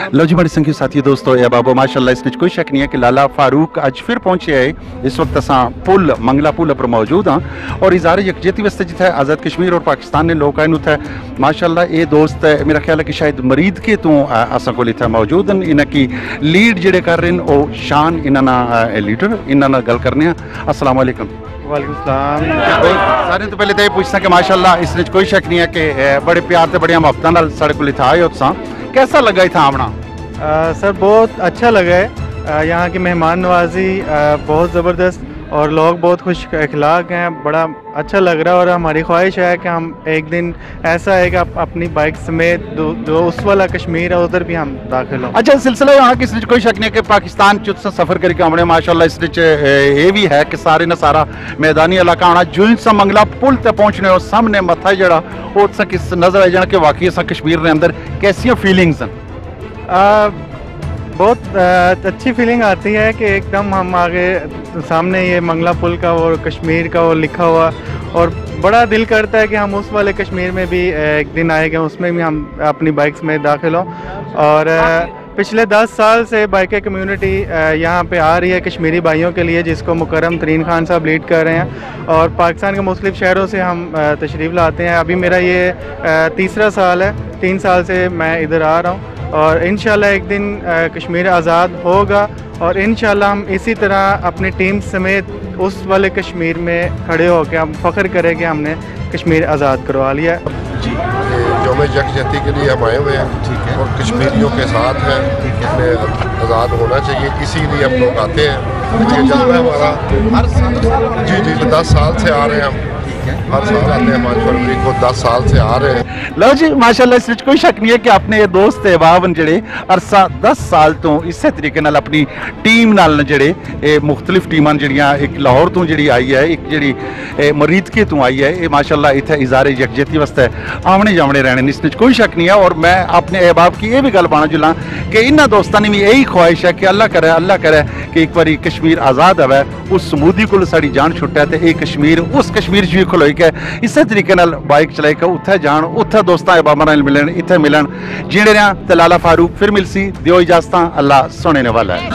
लो जी बड़े संख्या साथी दोस्तों ए बाबो माशाल्लाह इसमें कोई शक नहीं है कि लाला फारूक अज फिर पहुंचे है। इस वक्त असा पुल मंगला पुल पर मौजूद हाँ और इज़ार यकजहती वास्ते जिथे आज़ाद कश्मीर और पाकिस्तान ने लोग आए उथे माशाल्लाह ये दोस्त मेरा ख्याल है कि शायद मरीद के तो असा को इतना मौजूद हैं। इन्हें की लीड जेडे कर रहे हैं वो शान इन्होंने लीडर इन्होंने गल करने। अस्सलाम वालेकुम। वालेकुम सलाम। सारे तो पहले तो ये पूछना कि माशाल्लाह इसमें कोई शक नहीं है कि बड़े प्यार से बड़िया मोहब्बत साढ़े को इतना आए हो। कैसा लगा इतना आमना? सर बहुत अच्छा लगा है। यहाँ की मेहमान नवाजी बहुत ज़बरदस्त और लोग बहुत खुश अखलाक हैं। बड़ा अच्छा लग रहा है और हमारी ख्वाहिश है कि हम एक दिन ऐसा है कि अपनी बाइक समेत जो उस वाला कश्मीर है उधर भी हम दाखिल हों। अच्छा सिलसिला यहाँ की इसमें कोई शक नहीं है कि पाकिस्तान चुत सफ़र करके हमने माशाल्लाह इसमें ये भी है कि सारे न सारा मैदानी इलाका आना जो सा मंगला पुल तक पहुँचने और सामने मथा जड़ा वो किस नज़र आ जाना कि वाकई असा कश्मीर के अंदर कैसी फीलिंग्स हैं? बहुत अच्छी फीलिंग आती है कि एकदम हम आगे सामने ये मंगला पुल का और कश्मीर का वो लिखा हुआ और बड़ा दिल करता है कि हम उस वाले कश्मीर में भी एक दिन आएंगे, उसमें भी हम अपनी बाइक्स में दाखिल हों। और पिछले 10 साल से बाइकर कम्युनिटी यहाँ पे आ रही है कश्मीरी भाइयों के लिए, जिसको मुकर्रम तरीन खान साहब लीड कर रहे हैं और पाकिस्तान के मुख्तलिफ शहरों से हम तशरीफ़ लाते हैं। अभी मेरा ये तीसरा साल है, 3 साल से मैं इधर आ रहा हूँ और इंशाल्लाह एक दिन कश्मीर आज़ाद होगा और इंशाल्लाह हम इसी तरह अपनी टीम समेत उस वाले कश्मीर में खड़े होकर हम फ़ख्र करें कि हमने कश्मीर आज़ाद करवा लिया जी। यौम यकजहती के लिए हम आए हुए हैं, ठीक है, और कश्मीरियों के साथ हैं, हमें आज़ाद होना चाहिए, इसीलिए हम लोग आते हैं। ये जज्बा हमारा हर साल जी 10 साल से आ रहे हैं हम, हर साल आते हैं 5 फरवरी को, 10 साल से आ रहे हैं। लो जी माशाल्लाह इसमें कोई शक नहीं है कि आपने ये दोस्त अहबाब जड़े अरसा 10 साल तो इस तरीके नाल अपनी टीम नाल जड़े मुख्तलिफ टीमां जड़ियां एक लाहौर तो जी आई है, एक जी मरीदके तो आई है, ये माशाल्लाह इत्थे इज़ारे यकजहती वास्ते आमने जामने रहने इसमें कोई शक नहीं है। और मैं अपने अहबाब की ये भी गल पाना जुला कि इन्होंने दोस्तों ने भी यही ख्वाहिश है कि अल्लाह करे कि एक बार कश्मीर आज़ाद आवे, उस समूदी को साड़ी जान छुट्टा है तो ये कश्मीर उस कश्मीर भी खलोई के इस तरीके बाइक चलाई के उत्थे जान उत्थे दोस्तों अहबाबा नाल मिलन इत्थे मिलन जीने रहा ते लाला फारूक फिर मिलसी दियो इजाजत। अल्लाह सुनने वाला है।